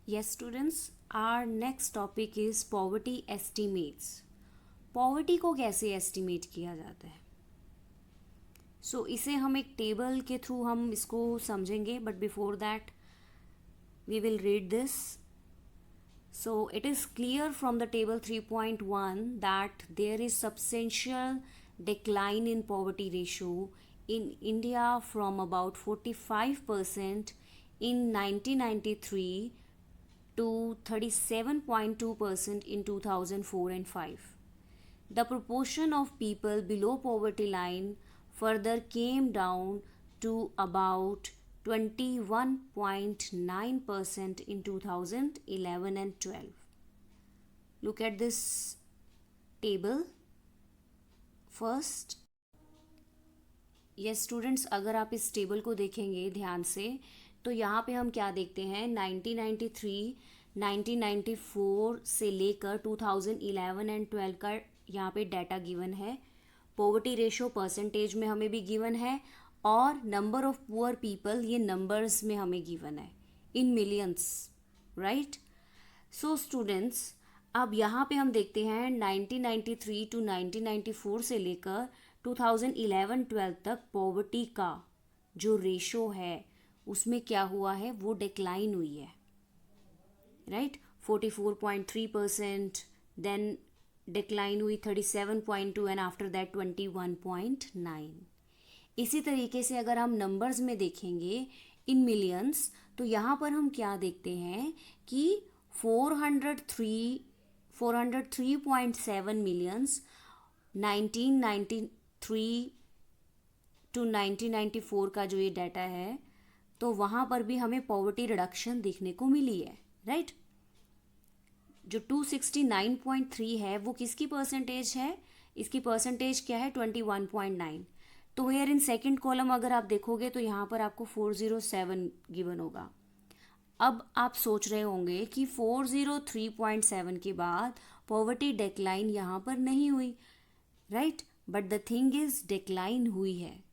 Yes, students, our next topic is poverty estimates. Poverty को कैसे estimate किया जाता है? इसे हम एक टेबल के थ्रू हम इसको समझेंगे, but before that we will read this. It is clear from the table 3.1 that there is substantial decline in poverty ratio in India from about 45% in 1993 to 37.2% in 2004 and 5. The proportion of people below poverty line further came down to about 21.9% in 2011 and 12. Look at this table first. Yes students, अगर आप इस table को देखेंगे ध्यान से तो यहाँ पे हम क्या देखते हैं, 1993 1994 से लेकर 2011 एंड 12 का यहाँ पे डाटा गिवन है. पॉवर्टी रेशो परसेंटेज में हमें भी गिवन है और नंबर ऑफ पुअर पीपल ये नंबर्स में हमें गिवन है in millions, right. So students, अब यहाँ पे हम देखते हैं 1993 टू 1994 से लेकर 2011-12 तक पॉवर्टी का जो रेशो है उसमें क्या हुआ है, वो डिक्लाइन हुई है, राइट. 44.3%, देन डिक्लाइन हुई 37.2 एंड आफ्टर दैट 21.9. इसी तरीके से अगर हम नंबर्स में देखेंगे इन मिलियंस तो यहाँ पर हम क्या देखते हैं कि 403.7 मिलियंस 1993 टू 1994 का जो ये डाटा है तो वहाँ पर भी हमें पॉवर्टी रिडक्शन देखने को मिली है, राइट. जो 269.3 है वो किसकी परसेंटेज है, इसकी परसेंटेज क्या है 21.9. तो हेयर इन सेकंड कॉलम अगर आप देखोगे तो यहाँ पर आपको 407 गिवन होगा. अब आप सोच रहे होंगे कि 403.7 के बाद पॉवर्टी डिक्लाइन यहाँ पर नहीं हुई, right. But the thing is decline हुई है.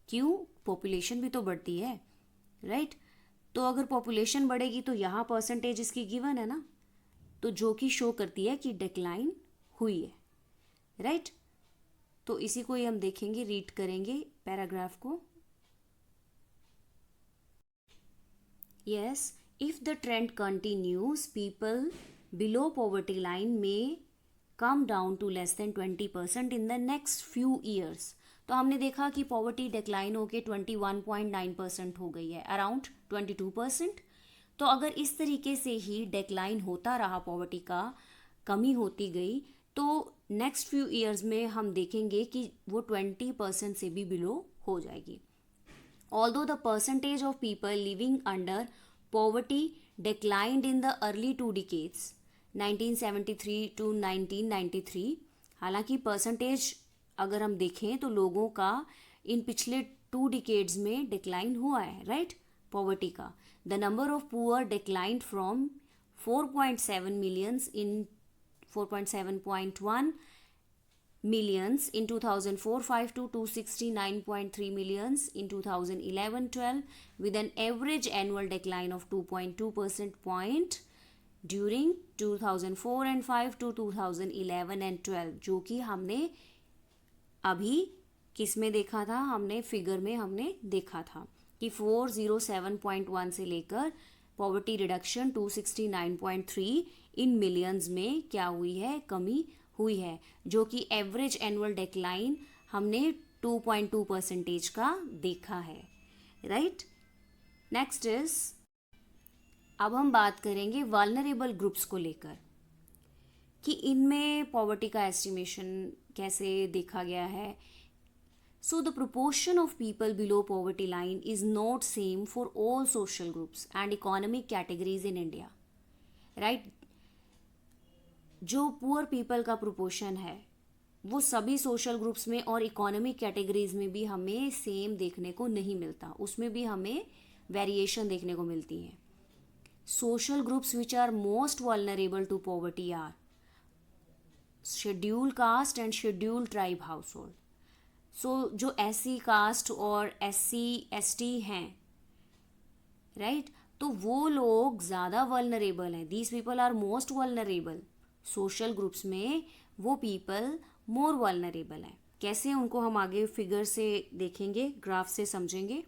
क्यों? पॉपुलेशन भी तो बढ़ती है, राइट. तो अगर पॉपुलेशन बढ़ेगी तो यहाँ परसेंटेज इसकी गिवन है ना, तो जो कि शो करती है कि डिक्लाइन हुई है, राइट. तो इसी को ही हम देखेंगे, रीड करेंगे पैराग्राफ को. Yes, if the trend continues people below poverty line में come down to less than 20% in the next few years. तो हमने देखा कि पॉवर्टी डिक्लाइन होके 21.9% हो गई है, अराउंड 22%. तो अगर इस तरीके से ही डिक्लाइन होता रहा, पॉवर्टी का कमी होती गई, तो नेक्स्ट फ्यू ईयर्स में हम देखेंगे कि वो 20% से भी बिलो हो जाएगी. Although the percentage of people living under poverty declined in the early 2 decades 1973 to 1993. हालांकि परसेंटेज अगर हम देखें तो लोगों का इन पिछले 2 डिकेड्स में डिक्लाइन हुआ है, राइट, पॉवर्टी का. The number of poor declined from 4.7 millions in 4.7.1 millions in 2004-5 to 269.3 millions in 2011-12 with an average annual decline of 2.2% point during 2004 and 5 to 2011 and 12, जो कि हमने अभी किस में देखा था, हमने फिगर में हमने देखा था कि 407.1 से लेकर पॉवर्टी रिडक्शन 269.3 इन मिलियंस में क्या हुई है, कमी हुई है, जो कि एवरेज एनुअल डिक्लाइन हमने 2.2% का देखा है, राइट. नेक्स्ट इज, अब हम बात करेंगे वल्नरेबल ग्रुप्स को लेकर कि इनमें पॉवर्टी का एस्टिमेशन कैसे देखा गया है. So the proportion of people below poverty line is not same for all social groups and economic categories in India, right. जो पुअर पीपल का प्रोपोर्शन है वो सभी सोशल ग्रुप्स में और इकोनॉमिक कैटेगरीज में भी हमें सेम देखने को नहीं मिलता, उसमें भी हमें वेरिएशन देखने को मिलती है. Social groups which are most vulnerable to poverty are schedule caste and schedule tribe household. जो SC कास्ट और SC ST हैं, राइट, तो वो लोग ज़्यादा वल्नरेबल हैं. These people are most vulnerable. Social groups में वो पीपल मोर वल्नरेबल हैं. कैसे, उनको हम आगे फिगर से देखेंगे, ग्राफ से समझेंगे.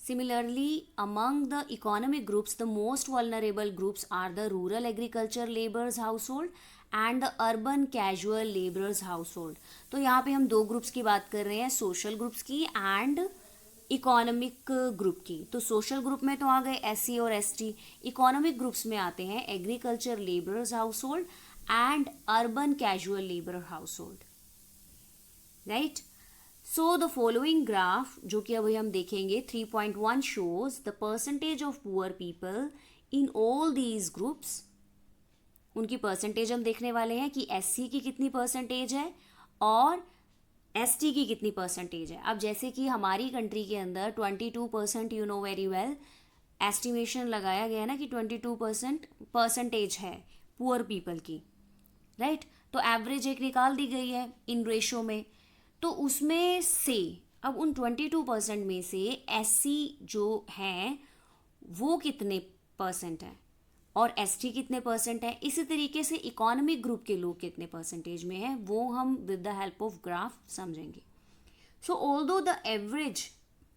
Similarly, among the economic groups, the most vulnerable groups are the rural agriculture laborers household and the urban casual laborers household. तो यहाँ पे हम दो ग्रुप्स की बात कर रहे हैं, सोशल ग्रुप्स की एंड इकोनॉमिक ग्रुप की. तो सोशल ग्रुप में तो आ गए SC और ST. इकोनॉमिक ग्रुप्स में आते हैं agriculture labourers household and urban casual labour household. Right. So the following graph जो कि अभी हम देखेंगे 3.1 shows the percentage of poor people in all these groups. उनकी परसेंटेज हम देखने वाले हैं कि SC की कितनी परसेंटेज है और ST की कितनी परसेंटेज है. अब जैसे कि हमारी कंट्री के अंदर 22%, you know very well, estimation लगाया गया ना कि 22% परसेंटेज है पुअर पीपल की. राइट. तो एवरेज एक निकाल दी गई है इन रेशो में. तो उसमें से अब उन 22% में से SC जो हैं वो कितने परसेंट है और ST कितने परसेंट है. इसी तरीके से इकोनॉमिक ग्रुप के लोग कितने परसेंटेज में हैं वो हम with the help of graph समझेंगे. So although the average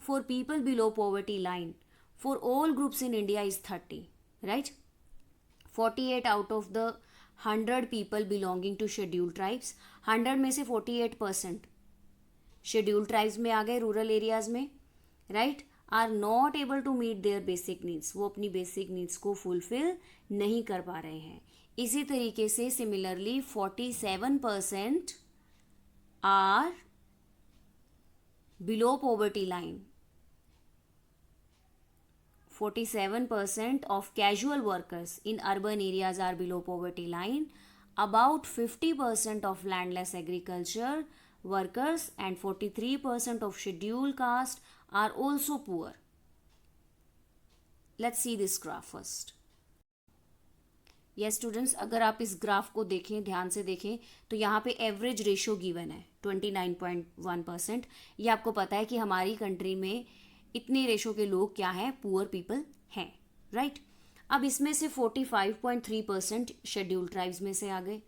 for people below poverty line for all groups in India is 30. Right. 48 out of the 100 people belonging to scheduled tribes. 100 में से 48% शेड्यूल्ड ट्राइब्स में आ गए, rural areas में. Right. Are not able to meet their basic needs. वो अपनी basic needs को fulfil नहीं कर पा रहे हैं. इसी तरीके से similarly 47% are below poverty line. 47% of casual workers in urban areas are below poverty line. About 50% of landless agriculture workers and 43% of scheduled caste are also poor. Let's see this graph first. Yes students, अगर आप इस graph को देखें, ध्यान से देखें, तो यहाँ पे एवरेज रेशो गिवन है 29.1%. ये आपको पता है कि हमारी कंट्री में इतने रेशो के लोग क्या हैं, पुअर पीपल हैं. राइट. अब इसमें से 45.3% शेड्यूल्ड ट्राइब्स में से आ गए,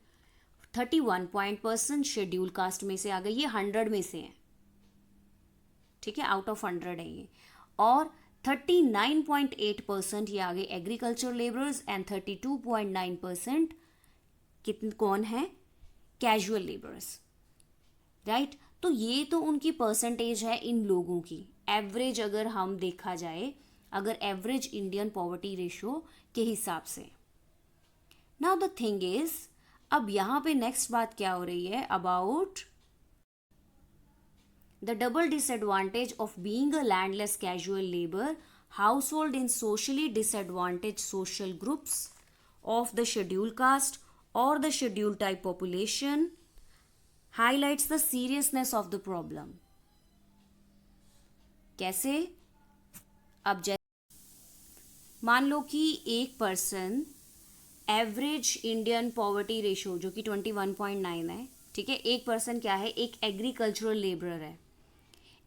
31% शेड्यूल्ड कास्ट में से आ गए. ये 100 में से हैं. ठीक है, आउट ऑफ 100 है ये. और 39.8% ये आ गए एग्रीकल्चर लेबरर्स एंड 32.9% कितने कौन है, कैजुअल लेबरर्स. राइट. तो ये तो उनकी परसेंटेज है इन लोगों की. एवरेज अगर हम देखा जाए, अगर एवरेज इंडियन पॉवर्टी रेशो के हिसाब से. नाउ द थिंग इज, अब यहां पे नेक्स्ट बात क्या हो रही है, about the double disadvantage of being a landless casual labour household in socially disadvantage social groups of the scheduled caste और the scheduled type population highlights the seriousness of the problem. कैसे? अब मान लो कि एक person average Indian poverty ratio जो कि 21.9 है. ठीक है. एक पर्सन क्या है, एक एग्रीकल्चरल लेबरर है.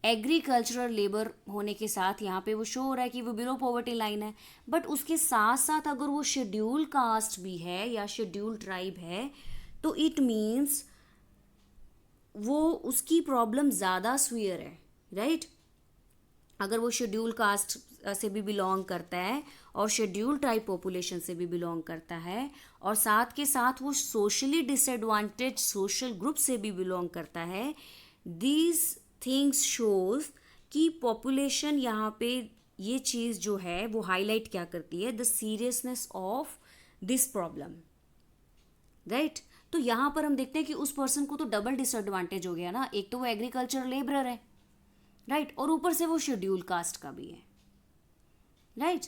एग्रीकल्चरल लेबर होने के साथ यहाँ पे वो शो हो रहा है कि वो बिलो पॉवर्टी लाइन है. बट उसके साथ साथ अगर वो शेड्यूल कास्ट भी है या शेड्यूल ट्राइब है तो इट मीन्स वो उसकी प्रॉब्लम ज़्यादा स्वीयर है. राइट. अगर वो शेड्यूल कास्ट से भी बिलोंग करता है और शेड्यूल ट्राइब पॉपुलेशन से भी बिलोंग करता है और साथ के साथ वो सोशली डिसएडवांटेज सोशल ग्रुप से भी बिलोंग करता है, दीज थिंग्स शोज कि पॉपुलेशन यहाँ पे ये चीज़ जो है वो हाईलाइट क्या करती है, the seriousness of this problem. Right. तो यहाँ पर हम देखते हैं कि उस पर्सन को तो डबल डिसएडवांटेज हो गया ना. एक तो वो एग्रीकल्चर लेबरर है. राइट. और ऊपर से वो शेड्यूल कास्ट का भी है. Right.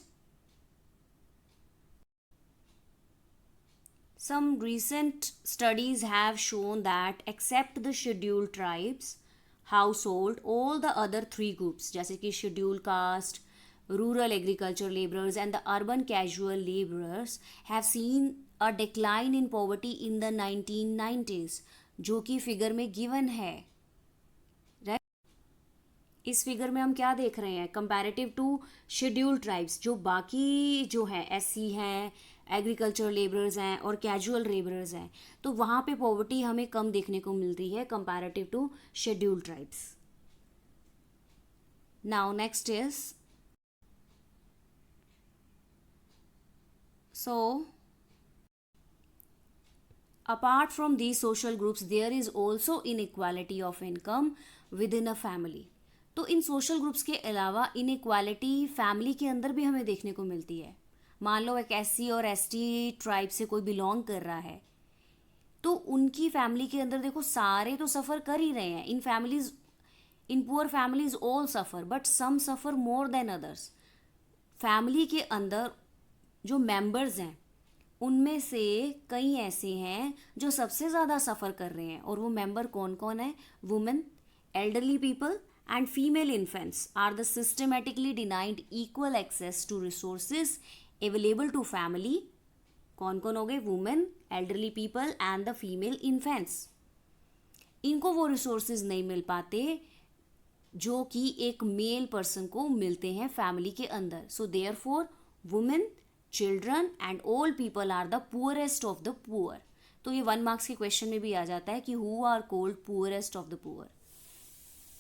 Some recent studies have shown that except the scheduled tribes household, all the other three groups जैसे कि scheduled caste, rural agriculture laborers and the urban casual laborers have seen a decline in poverty in the 1990s, जो कि figure में given है. Right. इस figure में हम क्या देख रहे हैं, कंपैरेटिव टू शेड्यूल्ड ट्राइब्स, जो बाकी जो है एससी हैं, एग्रीकल्चर लेबरर्स हैं और कैजुअल लेबरर्स हैं, तो वहाँ पे पॉवर्टी हमें कम देखने को मिलती है comparative to scheduled tribes. Now next is, so apart from these social groups there is also inequality of income within a family. तो इन सोशल ग्रुप्स के अलावा इनइक्वालिटी फैमिली के अंदर भी हमें देखने को मिलती है. मान लो एक एससी और एसटी ट्राइब से कोई बिलोंग कर रहा है, तो उनकी फैमिली के अंदर देखो सारे तो सफ़र कर ही रहे हैं. In families, in poor families all suffer, but some suffer more than others. Family के अंदर जो मेंबर्स हैं उनमें से कई ऐसे हैं जो सबसे ज़्यादा सफ़र कर रहे हैं, और वो मेंबर कौन कौन है, women, elderly people and female infants are the systematically denied equal access to resources available to family. कौन कौन हो गए, women, elderly people and the female infants. इनको वो रिसोर्सेज नहीं मिल पाते जो कि एक मेल पर्सन को मिलते हैं फैमिली के अंदर. So therefore women, children and old people are the poorest of the poor. तो ये 1 मार्क्स के क्वेश्चन में भी आ जाता है कि who are called poorest of the poor.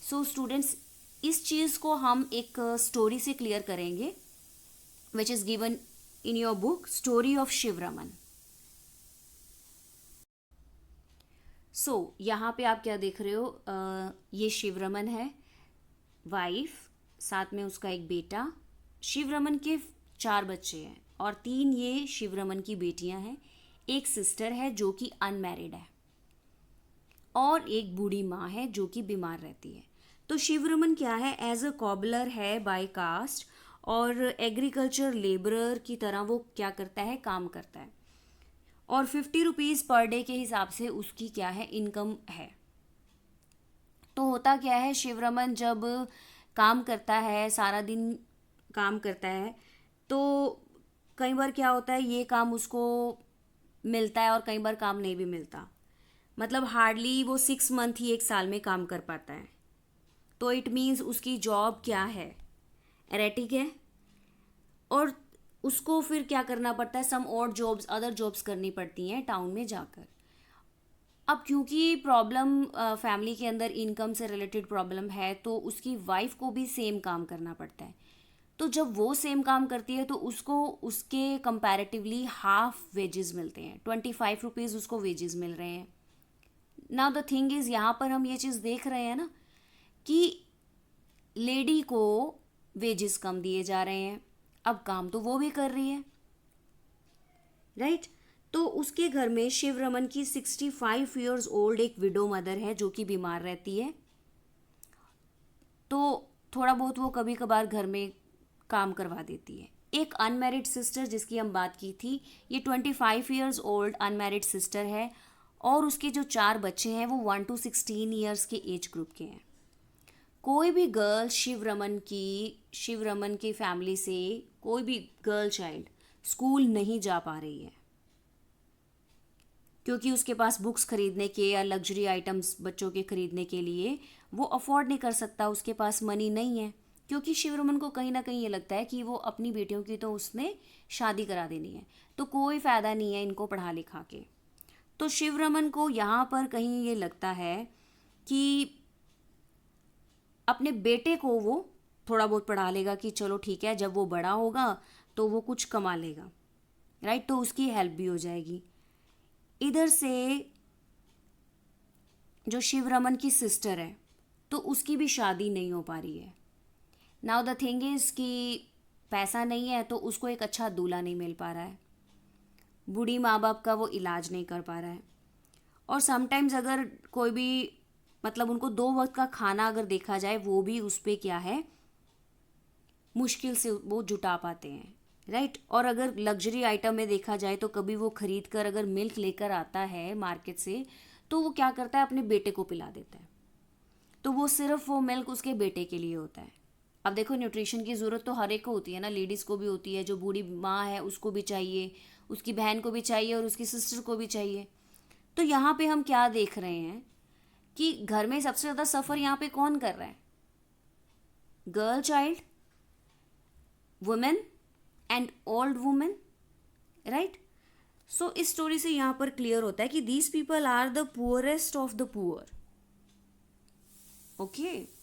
So students, इस चीज़ को हम एक स्टोरी से क्लियर करेंगे which is given in your book story of Shivaraman. सो यहाँ पे आप क्या देख रहे हो, ये शिवरमन है, वाइफ, साथ में उसका एक बेटा. शिवरमन के 4 बच्चे हैं और 3 ये शिवरमन की बेटियां हैं. एक सिस्टर है जो कि अनमैरिड है और एक बूढ़ी माँ है जो कि बीमार रहती है. तो शिवरमन क्या है, एज अ कॉबलर है बाय कास्ट और एग्रीकल्चर लेबरर की तरह वो क्या करता है, काम करता है, और 50 रुपीज़ पर डे के हिसाब से उसकी क्या है, इनकम है. तो होता क्या है, शिवरमन जब काम करता है, सारा दिन काम करता है, तो कई बार क्या होता है, ये काम उसको मिलता है और कई बार काम नहीं भी मिलता. मतलब हार्डली वो 6 मंथ ही 1 साल में काम कर पाता है. तो इट मीन्स उसकी जॉब क्या है, एरेटिक है, और उसको फिर क्या करना पड़ता है, सम और जॉब्स, अदर जॉब्स करनी पड़ती हैं टाउन में जाकर. अब क्योंकि प्रॉब्लम फैमिली के अंदर इनकम से रिलेटेड प्रॉब्लम है, तो उसकी वाइफ को भी सेम काम करना पड़ता है. तो जब वो सेम काम करती है तो उसको उसके कंपैरेटिवली हाफ वेजेस मिलते हैं, 25 रुपीज़ उसको वेजेस मिल रहे हैं. नाउ द थिंग इज़, यहाँ पर हम ये चीज़ देख रहे हैं ना कि लेडी को वेजेस कम दिए जा रहे हैं. अब काम तो वो भी कर रही है, राइट. तो उसके घर में शिवरमन की 65 ईयर्स ओल्ड एक विडो मदर है जो कि बीमार रहती है. तो थोड़ा बहुत वो कभी कभार घर में काम करवा देती है. एक अनमैरिड सिस्टर जिसकी हम बात की थी, ये 25 ईयर्स ओल्ड अनमैरिड सिस्टर है, और उसके जो 4 बच्चे हैं वो 1 to 16 ईयर्स के एज ग्रुप के हैं. कोई भी गर्ल शिवरमन की फैमिली से कोई भी गर्ल चाइल्ड स्कूल नहीं जा पा रही है, क्योंकि उसके पास बुक्स खरीदने के या लग्जरी आइटम्स बच्चों के खरीदने के लिए वो अफोर्ड नहीं कर सकता, उसके पास मनी नहीं है. क्योंकि शिवरमन को कहीं ना कहीं ये लगता है कि वो अपनी बेटियों की तो उसने शादी करा देनी है, तो कोई फ़ायदा नहीं है इनको पढ़ा लिखा के. तो शिवरमन को यहाँ पर कहीं ये लगता है कि अपने बेटे को वो थोड़ा बहुत पढ़ा लेगा कि चलो ठीक है, जब वो बड़ा होगा तो वो कुछ कमा लेगा, राइट, तो उसकी हेल्प भी हो जाएगी. इधर से जो शिवरमन की सिस्टर है तो उसकी भी शादी नहीं हो पा रही है. नाउ द थिंग इज़ कि पैसा नहीं है तो उसको एक अच्छा दूल्हा नहीं मिल पा रहा है, बूढ़ी माँ बाप का वो इलाज नहीं कर पा रहा है, और समटाइम्स अगर कोई भी मतलब उनको 2 वक्त का खाना अगर देखा जाए वो भी उस पर क्या है, मुश्किल से वो जुटा पाते हैं, राइट. और अगर लग्जरी आइटम में देखा जाए तो कभी वो खरीद कर अगर मिल्क लेकर आता है मार्केट से तो वो क्या करता है, अपने बेटे को पिला देता है. तो वो सिर्फ वो मिल्क उसके बेटे के लिए होता है. अब देखो, न्यूट्रिशन की ज़रूरत तो हर एक को होती है ना, लेडीज़ को भी होती है, जो बूढ़ी माँ है उसको भी चाहिए, उसकी बहन को भी चाहिए और उसकी सिस्टर को भी चाहिए. तो यहाँ पे हम क्या देख रहे हैं कि घर में सबसे ज़्यादा सफ़र यहाँ पे कौन कर रहा है, girl child, women and old women, right. So इस स्टोरी से यहाँ पर क्लियर होता है कि these people are the poorest of the poor. Okay.